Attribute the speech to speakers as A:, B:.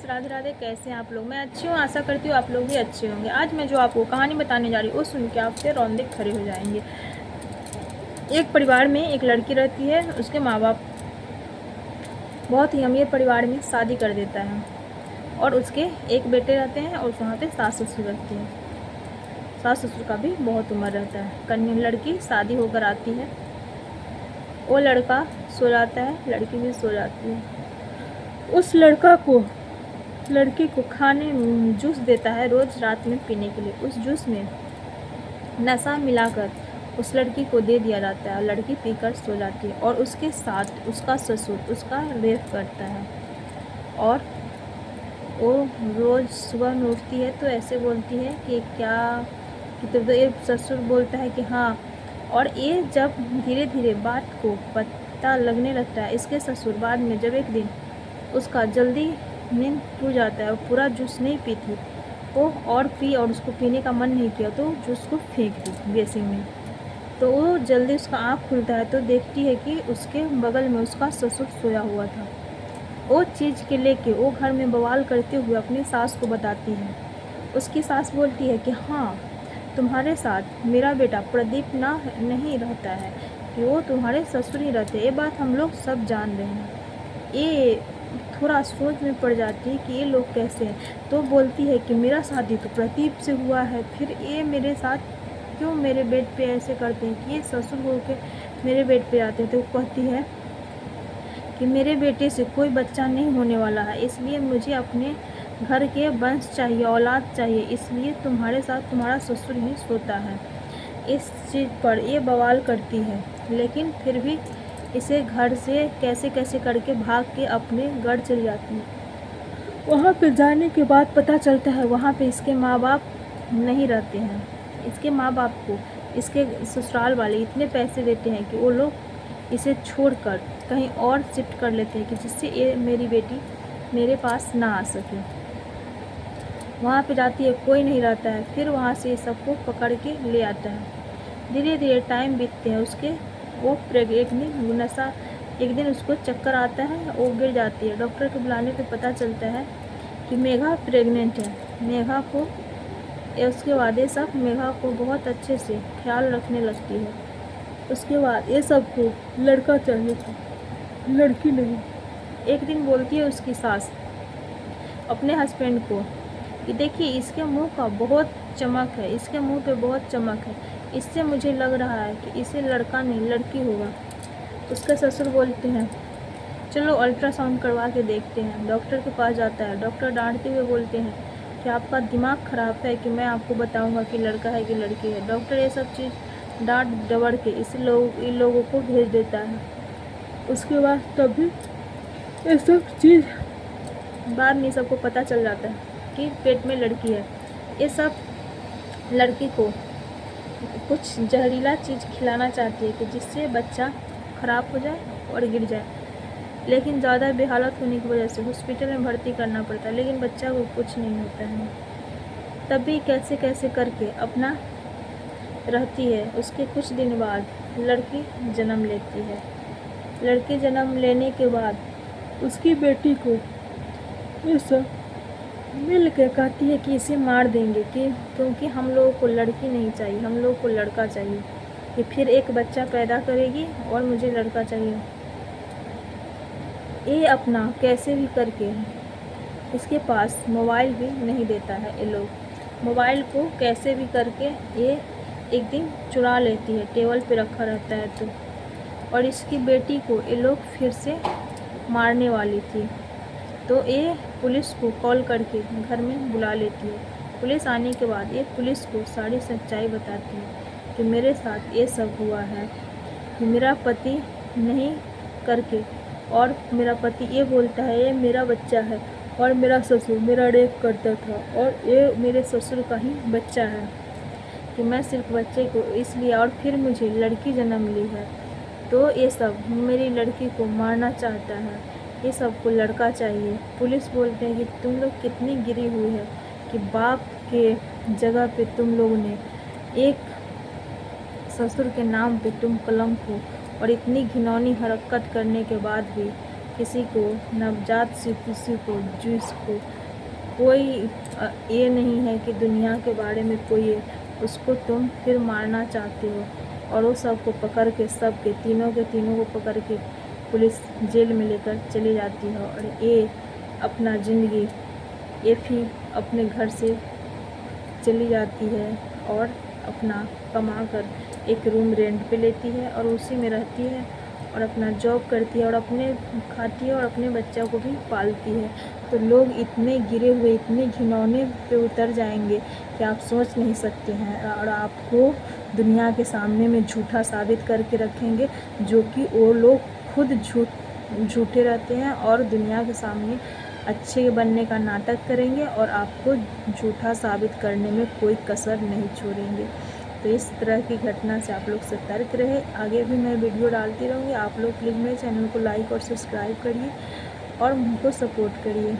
A: Friends, Radhe Radhe. कैसे हैं आप लोग? मैं अच्छी हूँ, आशा करती हूँ आप लोग भी अच्छे होंगे। आज मैं जो आपको कहानी बताने जा रही हूँ वो सुन के आपके रौंदे खड़े हो जाएंगे। एक परिवार में एक लड़की रहती है। उसके माँ बाप बहुत ही अमीर परिवार में शादी कर देता है और उसके एक बेटे रहते हैं और वहाँ पे सास ससुर रहते हैं। सास ससुर का भी बहुत उम्र रहता है। कन्या लड़की शादी होकर आती है, वो लड़का सो जाता है, लड़की भी सो जाती है। उस लड़की को खाने जूस देता है रोज़ रात में पीने के लिए। उस जूस में नशा मिलाकर उस लड़की को दे दिया जाता है। लड़की पीकर सो जाती है और उसके साथ उसका ससुर उसका रेप करता है। और वो रोज़ सुबह में उठती है तो ऐसे बोलती है कि क्या कि तो ये ससुर बोलता है कि हाँ। और ये जब धीरे धीरे बात को पता लगने लगता है, इसके ससुर बाद में जब एक दिन उसका जल्दी नींद टूट जाता है और पूरा जूस नहीं पीती वो और उसको पीने का मन नहीं किया तो जूस को फेंक दी बेसिन में। तो वो जल्दी उसका आँख खुलता है तो देखती है कि उसके बगल में उसका ससुर सोया हुआ था। वो चीज़ के लेके वो घर में बवाल करते हुए अपनी सास को बताती है। उसकी सास बोलती है कि हाँ, तुम्हारे साथ मेरा बेटा प्रदीप नहीं रहता है, कि वो तुम्हारे ससुर ही रहते हैं। ये बात हम लोग सब जान रहे हैं। ये थोड़ा सोच में पड़ जाती है कि ये लोग कैसे हैं। तो बोलती है कि मेरा शादी तो प्रदीप से हुआ है, फिर ये मेरे साथ क्यों मेरे बेड पे ऐसे करते हैं कि ये ससुर होके मेरे बेड पे आते हैं। तो कहती है कि मेरे बेटे से कोई बच्चा नहीं होने वाला है, इसलिए मुझे अपने घर के वंश चाहिए, औलाद चाहिए, इसलिए तुम्हारे साथ तुम्हारा ससुर ही सोता है। इस चीज़ पर ये बवाल करती है, लेकिन फिर भी इसे घर से कैसे कैसे करके भाग के अपने घर चली जाती है। वहाँ पे जाने के बाद पता चलता है वहाँ पे इसके माँ बाप नहीं रहते हैं। इसके माँ बाप को इसके ससुराल वाले इतने पैसे देते हैं कि वो लोग इसे छोड़कर कहीं और शिफ्ट कर लेते हैं कि जिससे ये मेरी बेटी मेरे पास ना आ सके। वहाँ पे जाती है, कोई नहीं रहता है। फिर वहाँ से सबको पकड़ के ले आता है। धीरे धीरे टाइम बीतते हैं उसके। वो एक दिन उसको चक्कर आता है, वो गिर जाती है। डॉक्टर को बुलाने पे पता चलता है कि मेघा प्रेग्नेंट है। मेघा को उसके बाद ये सब मेघा को बहुत अच्छे से ख्याल रखने लगती है। उसके बाद ये सबको लड़का चाहिए था, लड़की नहीं। एक दिन बोलती है उसकी सास अपने हस्बैंड को कि देखिए इसके मुंह का बहुत चमक है, इसके मुंह पे बहुत चमक है, इससे मुझे लग रहा है कि इसे लड़का नहीं लड़की होगा। उसके ससुर बोलते हैं चलो अल्ट्रासाउंड करवा के देखते हैं। डॉक्टर के पास जाता है। डॉक्टर डांटते हुए बोलते हैं कि आपका दिमाग ख़राब है कि मैं आपको बताऊंगा कि लड़का है कि लड़की है। डॉक्टर ये सब चीज़ डांट डबड़ के इन लोगों को भेज देता है। उसके बाद तभी ये सब चीज़ बाद में सबको पता चल जाता है कि पेट में लड़की है। ये सब लड़की को कुछ जहरीला चीज़ खिलाना चाहती है कि जिससे बच्चा ख़राब हो जाए और गिर जाए, लेकिन ज़्यादा बेहालत होने की वजह से हॉस्पिटल में भर्ती करना पड़ता है, लेकिन बच्चा को कुछ नहीं होता है। तभी कैसे कैसे करके अपना रहती है। उसके कुछ दिन बाद लड़की जन्म लेती है। लड़की जन्म लेने के बाद उसकी बेटी को ये सब मिल के कहती है कि इसे मार देंगे कि क्योंकि हम लोगों को लड़की नहीं चाहिए, हम लोगों को लड़का चाहिए, कि फिर एक बच्चा पैदा करेगी और मुझे लड़का चाहिए। ये अपना कैसे भी करके इसके पास मोबाइल भी नहीं देता है। ये लोग मोबाइल को कैसे भी करके ये एक दिन चुरा लेती है, टेबल पे रखा रहता है तो। और इसकी बेटी को ये लोग फिर से मारने वाली थी तो ये पुलिस को कॉल करके घर में बुला लेती है। पुलिस आने के बाद ये पुलिस को सारी सच्चाई बताती है कि मेरे साथ ये सब हुआ है, कि मेरा पति नहीं करके, और मेरा पति ये बोलता है ये मेरा बच्चा है और मेरा ससुर मेरा रेप करता था और ये मेरे ससुर का ही बच्चा है, कि मैं सिर्फ बच्चे को इसलिए, और फिर मुझे लड़की जन्म ली है तो ये सब मेरी लड़की को मारना चाहता है, ये सबको लड़का चाहिए। पुलिस बोलते हैं कि तुम लोग कितनी गिरी हुई है कि बाप के जगह पे तुम लोगों ने एक ससुर के नाम पे तुम कलंक हो, और इतनी घिनौनी हरकत करने के बाद भी किसी को नवजात शिशु को जिसको कोई ये नहीं है कि दुनिया के बारे में कोई है, उसको तुम फिर मारना चाहते हो। और वो सबको पकड़ के सबके तीनों के तीनों को पकड़ के पुलिस जेल में लेकर चली जाती है। और ये अपना ज़िंदगी ये फिर अपने घर से चली जाती है और अपना कमा कर एक रूम रेंट पे लेती है और उसी में रहती है और अपना जॉब करती है और अपने खाती है और अपने बच्चों को भी पालती है। तो लोग इतने गिरे हुए, इतने घिनौने पे उतर जाएंगे कि आप सोच नहीं सकते हैं। और आपको दुनिया के सामने में झूठा साबित करके रखेंगे, जो कि वो लोग खुद झूठे रहते हैं और दुनिया के सामने अच्छे बनने का नाटक करेंगे और आपको झूठा साबित करने में कोई कसर नहीं छोड़ेंगे। तो इस तरह की घटना से आप लोग सतर्क रहे। आगे भी मैं वीडियो डालती रहूँगी। आप लोग प्लीज़ मेरे चैनल को लाइक और सब्सक्राइब करिए और हमको सपोर्ट करिए।